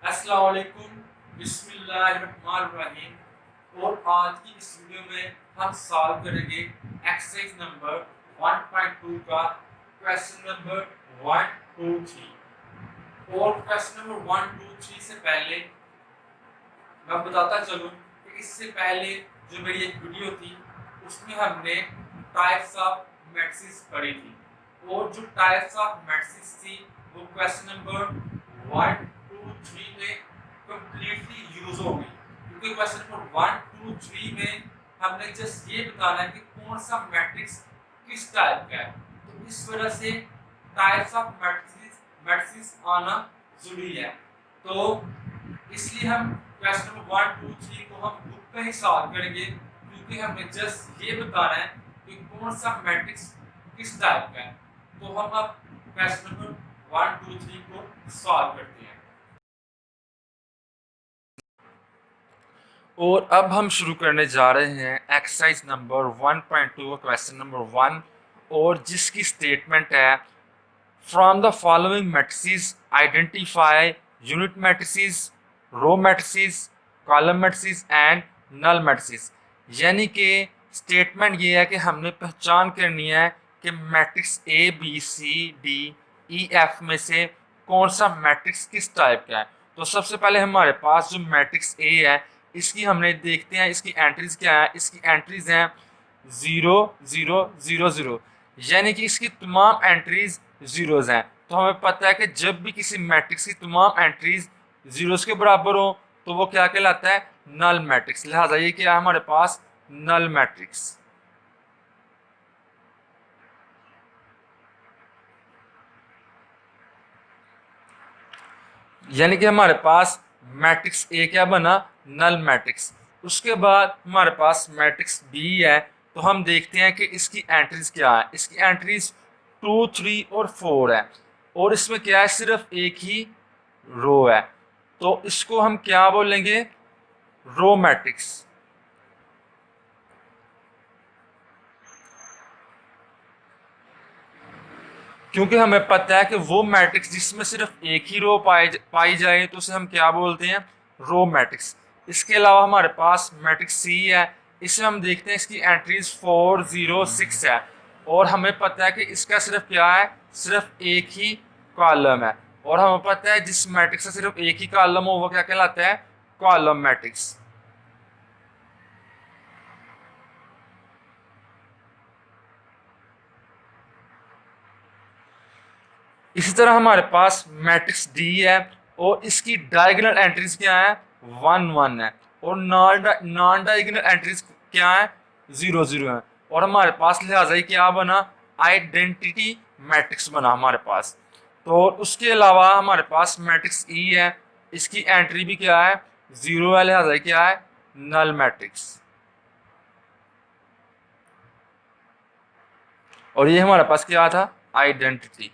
अस्सलाम वालेकुम, बिस्मिल्लाहिर्रहमानिर्रहीम। और आज की इस वीडियो में हम सॉल्व करेंगे एक्सरसाइज नंबर 1.2 का क्वेश्चन नंबर 1, 2, 3। और क्वेश्चन नंबर 1, 2, 3 से पहले मैं बताता चलूं कि इससे पहले जो मेरी एक वीडियो थी उसमें हमने टाइप्स ऑफ मैट्रिसेस पढ़ी थी, और जो टाइप्स ऑफ मैट्रिसेस थी वो क्वेश्चन नंबर 1, 2, 3 में कंप्लीटली यूज हो गई, क्योंकि क्वेश्चन नंबर 1, 2, 3 में हमने जस्ट ये बताना है कि कौन सा मैट्रिक्स किस टाइप का है। तो इस वजह से टाइप्स ऑफ मैट्रिसेस आना जरूरी है। तो इसलिए हम क्वेश्चन नंबर 1, 2, 3 को हम बुक पे ही सॉल्व करेंगे, क्योंकि हमें जस्ट ये बताना है कि कौन सा मैट्रिक्स किस टाइप का है। तो हम अब क्वेश्चन नंबर 1, 2, 3 को सॉल्व करते हैं। और अब हम शुरू करने जा रहे हैं एक्सरसाइज नंबर 1.2 क्वेश्चन नंबर 1, और जिसकी स्टेटमेंट है from the following matrices identify unit matrices, row matrices, column matrices and null matrices. यानी कि स्टेटमेंट ये है कि हमने पहचान करनी है कि matrix A B C D E F में से कौन सा मैट्रिक्स किस टाइप का है। तो सबसे पहले हमारे पास जो मैट्रिक्स ए है इसकी हमने देखते हैं इसकी एंट्रीज क्या है। इसकी एंट्रीज हैं 0, 0, 0, 0, यानी कि इसकी तमाम एंट्रीज जीरोज हैं। तो हमें पता है कि जब भी किसी मैट्रिक्स की तमाम एंट्रीज जीरोस के बराबर हो तो वो क्या कहलाता है, नल मैट्रिक्स। लिहाजा ये क्या है हमारे पास, नल मैट्रिक्स। यानी कि हमारे पास मैट्रिक्स ए क्या बना, नल मैट्रिक्स। उसके बाद हमारे पास मैट्रिक्स बी है। तो हम देखते हैं कि इसकी एंट्रीज क्या है। इसकी एंट्रीज 2, 3 और 4 है, और इसमें क्या है, सिर्फ एक ही रो है। तो इसको हम क्या बोलेंगे, रो मैट्रिक्स। क्योंकि हमें पता है कि वो मैट्रिक्स जिसमें सिर्फ एक ही रो पाई जाए तो उसे हम क्या बोलते हैं, रो मैट्रिक्स। इसके अलावा हमारे पास मैट्रिक्स सी है। इसमें हम देखते हैं इसकी एंट्रीज 4, 0, 6 है, और हमें पता है कि इसका सिर्फ क्या है, सिर्फ एक ही कॉलम है। और हमें पता है जिस मैट्रिक्स का सिर्फ एक ही कॉलम हो वो क्या कहलाता है, कॉलम मैट्रिक्स। इसी तरह हमारे पास मैट्रिक्स डी है, और इसकी डायगोनल एंट्रीज क्या है, 1, 1 है, और नॉन डायगोनल एंट्रीज क्या है, 0, 0 है। और हमारे पास लिहाजा ये क्या बना, आइडेंटिटी मैट्रिक्स बना हमारे पास। तो उसके अलावा हमारे पास मैट्रिक्स ई है। इसकी एंट्री भी क्या है, 0 है, लिहाजा क्या है, नल मैट्रिक्स। और ये हमारे पास क्या था, आइडेंटिटी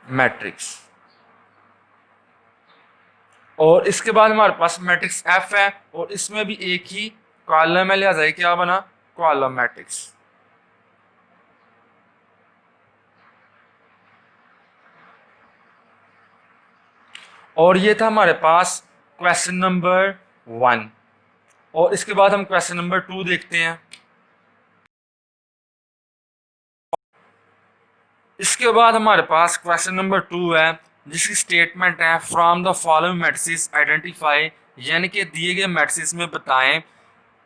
मैट्रिक्स। और इसके बाद हमारे पास मैट्रिक्स एफ है, और इसमें भी एक ही कॉलम है, लिहाजा ये क्या बना, कॉलम मैट्रिक्स। और ये था हमारे पास क्वेश्चन नंबर 1। और इसके बाद हम क्वेश्चन नंबर 2 देखते हैं। इसके बाद हमारे पास क्वेश्चन नंबर 2 है, जिसकी स्टेटमेंट है from the following matrices identify, यानी कि दिए गए मैट्रिसेस में बताएं।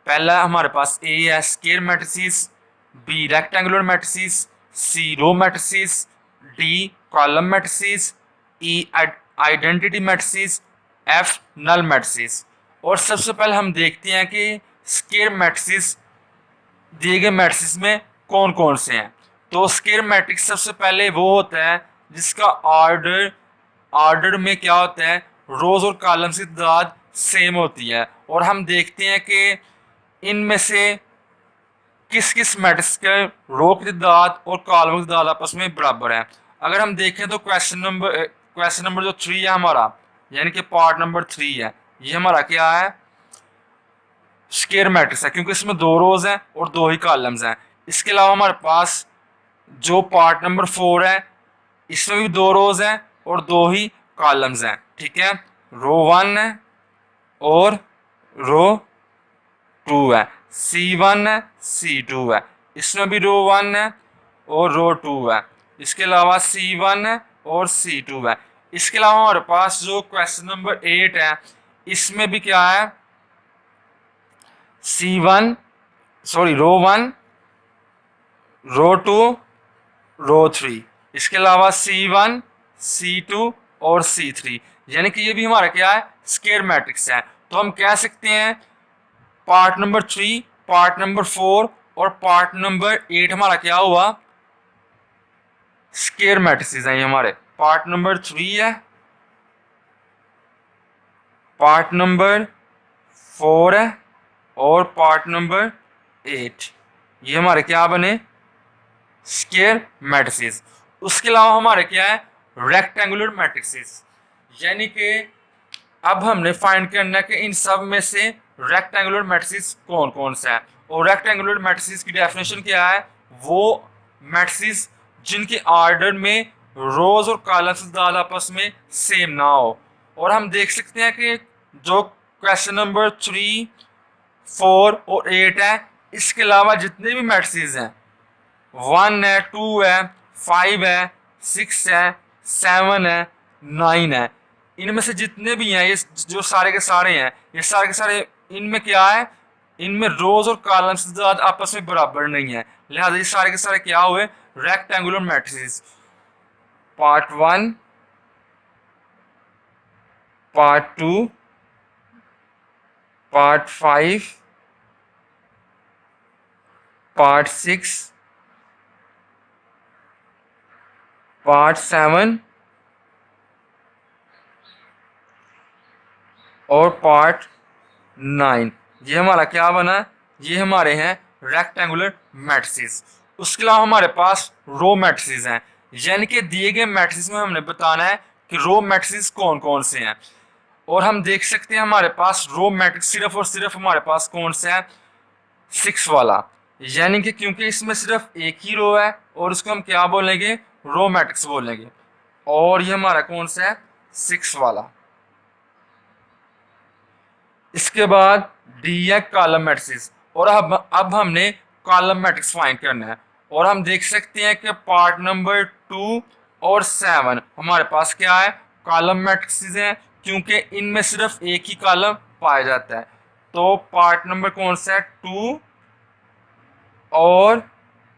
पहला हमारे पास ए है square matrices, B rectangular matrices, C row matrices, D column matrices, E identity matrices, F null matrices. और सबसे पहले हम देखते हैं कि स्केयर मैट्रिसेस दिए गए मैट्रिक्स में कौन कौन से हैं। तो स्केयर मैट्रिक्स सबसे पहले वो होता है जिसका ऑर्डर में क्या होता है, रोज और कॉलम्स की तादाद सेम होती है। और हम देखते हैं कि इनमें से किस किस मैट्रिक्स के रो की तादाद और कॉलम की तादाद आपस में बराबर है। अगर हम देखें तो क्वेश्चन नंबर जो 3 है हमारा, यानी कि पार्ट नंबर 3 है, ये हमारा क्या है, स्केयर मैट्रिक्स है, क्योंकि इसमें 2 रोज हैं और 2 ही कॉलम्स हैं। इसके अलावा हमारे पास जो पार्ट नंबर 4 है इसमें भी 2 रोज हैं और 2 ही कॉलम्स हैं, ठीक है। रो 1 है और रो 2 है, C1 है C2 है, इसमें भी रो 1 है और रो 2 है, इसके अलावा C1 है और C2 है। इसके अलावा हमारे पास जो क्वेश्चन नंबर 8 है इसमें भी क्या है, C1 सॉरी रो 1 रो 2 रो 3, इसके अलावा C1 C2 और C3, यानी कि ये भी हमारा क्या है, स्क्वायर मैट्रिक्स है। तो हम कह सकते हैं पार्ट नंबर 3, पार्ट नंबर 4 और पार्ट नंबर 8 हमारा क्या हुआ, स्क्वायर मैट्रिसेस हैं ये हमारे। पार्ट नंबर 3 है, पार्ट नंबर 4 है और पार्ट नंबर 8, ये हमारे क्या बने, स्क्वायर मैट्रिसेस। उसके अलावा हमारे क्या है, रेक्टेंगुलर मैट्रिसेस, यानी कि अब हमने फाइंड करना है कि इन सब में से रेक्टेंगुलर मैट्रिसेस कौन कौन सा है। और रेक्टेंगुलर मैट्रिसेस की डेफिनेशन क्या है, वो मैट्रिसेस जिनके ऑर्डर में रोज और कॉलम्स दाल आपस में सेम ना हो। और हम देख सकते हैं कि जो क्वेश्चन नंबर 3, 4 और 8 है, इसके अलावा जितने भी मैट्रिसेस हैं 1 है, 2 है, 5 है, 6 है, 7 है, 9 है, इनमें से जितने भी हैं ये जो सारे के सारे हैं, ये सारे के सारे इनमें क्या है, इनमें रोज और कॉलम्स आपस में बराबर नहीं है, लिहाजा ये सारे के सारे क्या हुए, rectangular matrices. Part 1, part 2, part 5, part 6, part 7 और पार्ट 9, ये हमारा क्या बना, ये हमारे हैं रेक्टेंगुलर मैट्रिसेस। उसके अलावा हमारे पास रो मैट्रिसेस हैं, यानी कि दिए गए मैट्रिसेस में हमने बताना है कि रो मैट्रिसेस कौन कौन से हैं। और हम देख सकते हैं हमारे पास रो मैट्रिक्स सिर्फ और सिर्फ हमारे पास कौन सा है, 6 वाला, यानी कि क्योंकि इसमें सिर्फ एक ही रो है और उसको हम क्या बोलेंगे, रो मैट्रिक्स बोलेंगे। और ये हमारा कौन सा है, 6 वाला। इसके बाद डी है कॉलम मैट्रिक्स, और अब हमने कॉलम मैट्रिक्स फाइंड करना है। और हम देख सकते हैं कि पार्ट नंबर 2 और 7 हमारे पास क्या है, कॉलम मैट्रिक्स हैं, क्योंकि इनमें सिर्फ एक ही कॉलम पाया जाता है। तो पार्ट नंबर कौन सा है, 2 और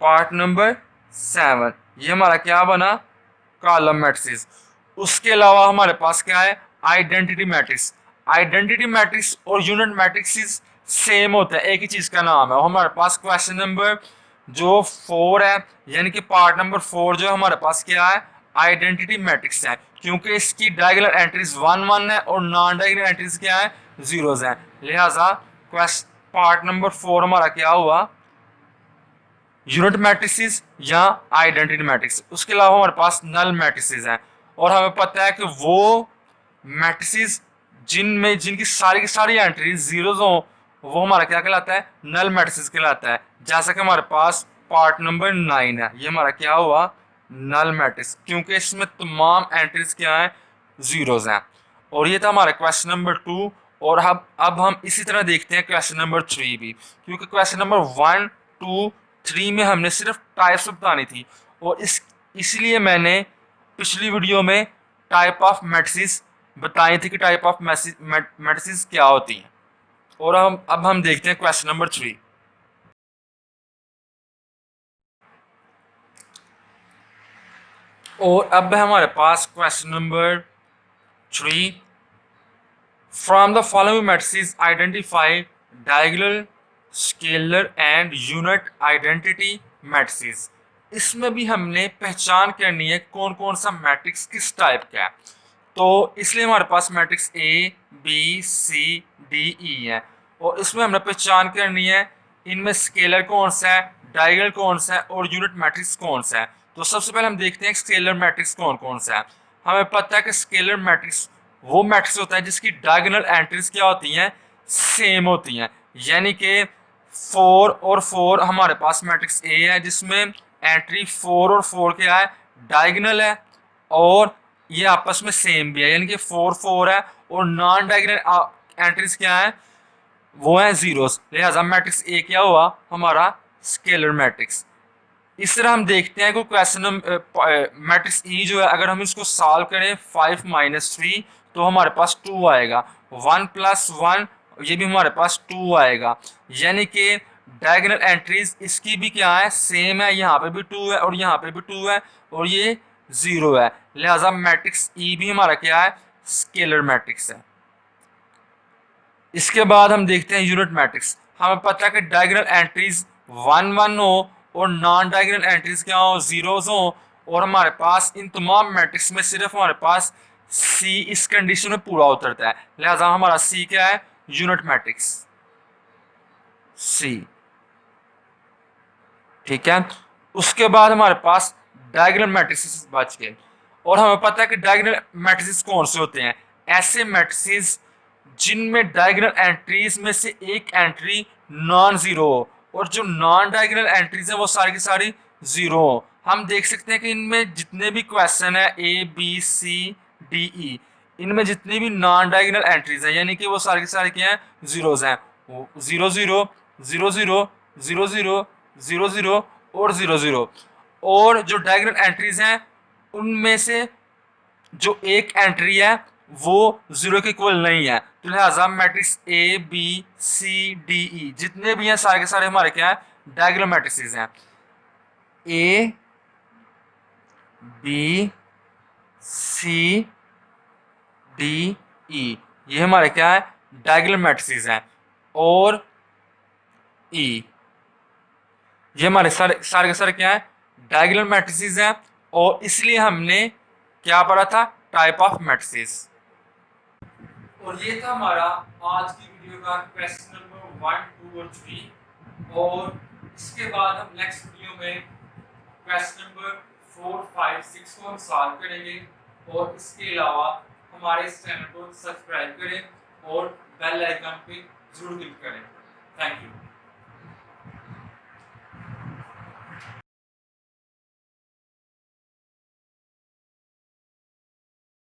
पार्ट नंबर 7, ये हमारा क्या बना, कॉलम मैट्रिक्स। उसके अलावा हमारे पास क्या है, आइडेंटिटी मैट्रिक्स। आइडेंटिटी मैट्रिक्स और यूनिट मैट्रिक्स सेम होता है, एक ही चीज का नाम है। और हमारे पास क्वेश्चन नंबर जो 4 है, यानी कि पार्ट नंबर 4 जो हमारे पास क्या है, आइडेंटिटी मैट्रिक्स है, क्योंकि इसकी डायगोनल एंट्रीज 1 1 है और नॉन डायगोनल एंट्रीज क्या है, जीरोस हैं। लिहाजा पार्ट नंबर 4 हमारा क्या हुआ, यूनिट मैट्रिसेस या आइडेंटिटी मैट्रिक्स। उसके अलावा हमारे पास नल मैट्रिसेस हैं, और हमें पता है कि वो मैट्रिसेस जिनमें जिनकी की सारी एंट्रीज जीरोस हो, वो हमारा क्या कहलाता है, नल मैट्रिसेस कहलाता है। जैसा कि हमारे पास पार्ट नंबर 9 है, ये हमारा क्या हुआ, नल मैट्रिक्स, क्योंकि इसमें तमाम एंट्रीज क्या है, जीरोस हैं। और ये था हमारा क्वेश्चन नंबर 2। और अब हम इसी तरह देखते हैं क्वेश्चन नंबर 3 भी, क्योंकि क्वेश्चन नंबर 1, 2, 3 में हमने सिर्फ टाइप्स बतानी थी, और इसलिए मैंने पिछली वीडियो में टाइप ऑफ मैट्रिसेस बताई थी कि टाइप ऑफ मैट्रिसेस क्या होती हैं। और अब हम देखते हैं क्वेश्चन नंबर 3। और अब है हमारे पास question number 3। From the following matrices identify diagonal, scalar and unit identity matrices. इसमें भी हमने पहचान करनी है कौन कौन सा मैट्रिक्स किस टाइप का है। तो इसलिए हमारे पास matrix A, B, C, D, E है, और इसमें हमने पहचान करनी है इनमें स्केलर कौन सा है, डायगोनल कौन सा है और यूनिट मैट्रिक्स कौन सा है। तो सबसे पहले हम देखते हैं स्केलर मैट्रिक्स कौन कौन सा है। हमें पता है कि स्केलर मैट्रिक्स वो मैट्रिक्स होता है जिसकी डायगोनल एंट्रीज क्या होती हैं, सेम होती हैं, यानी कि 4 और 4 हमारे पास मैट्रिक्स ए है जिसमें एंट्री 4 और 4 क्या है, डायगोनल है और ये आपस में सेम भी है, यानी कि 4 4 है और नॉन डायगोनल एंट्रीज क्या है, वो है जीरोस। लिहाजा मैट्रिक्स ए क्या हुआ हमारा, स्केलर मैट्रिक्स। इस तरह हम देखते हैं कि क्वेश्चन मैट्रिक्स ई जो है, अगर हम इसको सॉल्व करें 5 - 3 तो हमारे पास 2 आएगा, 1 + 1 ये भी हमारे पास 2 आएगा, यानी कि डायगोनल एंट्रीज इसकी भी क्या है, सेम है, यहाँ पे भी 2 है और यहाँ पे भी 2 है और ये 0 है। लिहाजा मैट्रिक्स ई भी हमारा क्या है, स्केलर मैट्रिक्स है। इसके बाद हम देखते हैं यूनिट मैट्रिक्स। हमें पता है कि डायगोनल एंट्रीज 1 1 हो और नॉन डायगोनल एंट्रीज क्या हो, जीरोस हो, और हमारे पास इन तमाम मैट्रिक्स में सिर्फ हमारे पास सी इस कंडीशन में पूरा उतरता है। लिहाजा हमारा सी क्या है, यूनिट मैट्रिक्स सी। ठीक है, उसके बाद हमारे पास डायगोनल मैट्रिक्स बच गए और हमें पता है कि डायगोनल मैट्रिक्स कौन से होते हैं, ऐसे मैट्रिक्स जिनमें डायगोनल एंट्रीज में से एक एंट्री नॉन जीरो हो और जो नॉन डायगोनल एंट्रीज है वो सारी की सारी जीरो हो। हम देख सकते हैं कि इनमें जितने भी क्वेश्चन है ए बी सी डी ई, इनमें जितनी भी नॉन डायगोनल एंट्रीज है यानी कि वो सारी की सारी क्या है, जीरोज हैं। 0 0 0 0 0 0 0 0 और 0 0, और जो डायगोनल एंट्रीज हैं उनमें से जो एक एंट्री है वो 0 के इक्वल नहीं है, तो लिहाजा matrix A B C D E जितने भी हैं सारे के सारे हमारे क्या है, डायगोनल मैट्रिक्स हैं। ए बी सी डी ई ये हमारे क्या है, डायगोनल मैट्रिक्स हैं, और ई ये हमारे सारे सारे के सारे क्या है, डायगोनल मैट्रिक्स हैं, और इसलिए हमने क्या पढ़ा था, टाइप ऑफ मैट्रिक्स। और ये था हमारा आज की वीडियो का क्वेश्चन नंबर 1 2 और 3, और इसके बाद हम नेक्स्ट वीडियो में क्वेश्चन नंबर 4 5 6 को हम सॉल्व करेंगे। और इसके अलावा हमारे इस चैनल को सब्सक्राइब करें और बेल आइकन पे जरूर क्लिक करें। Thank you.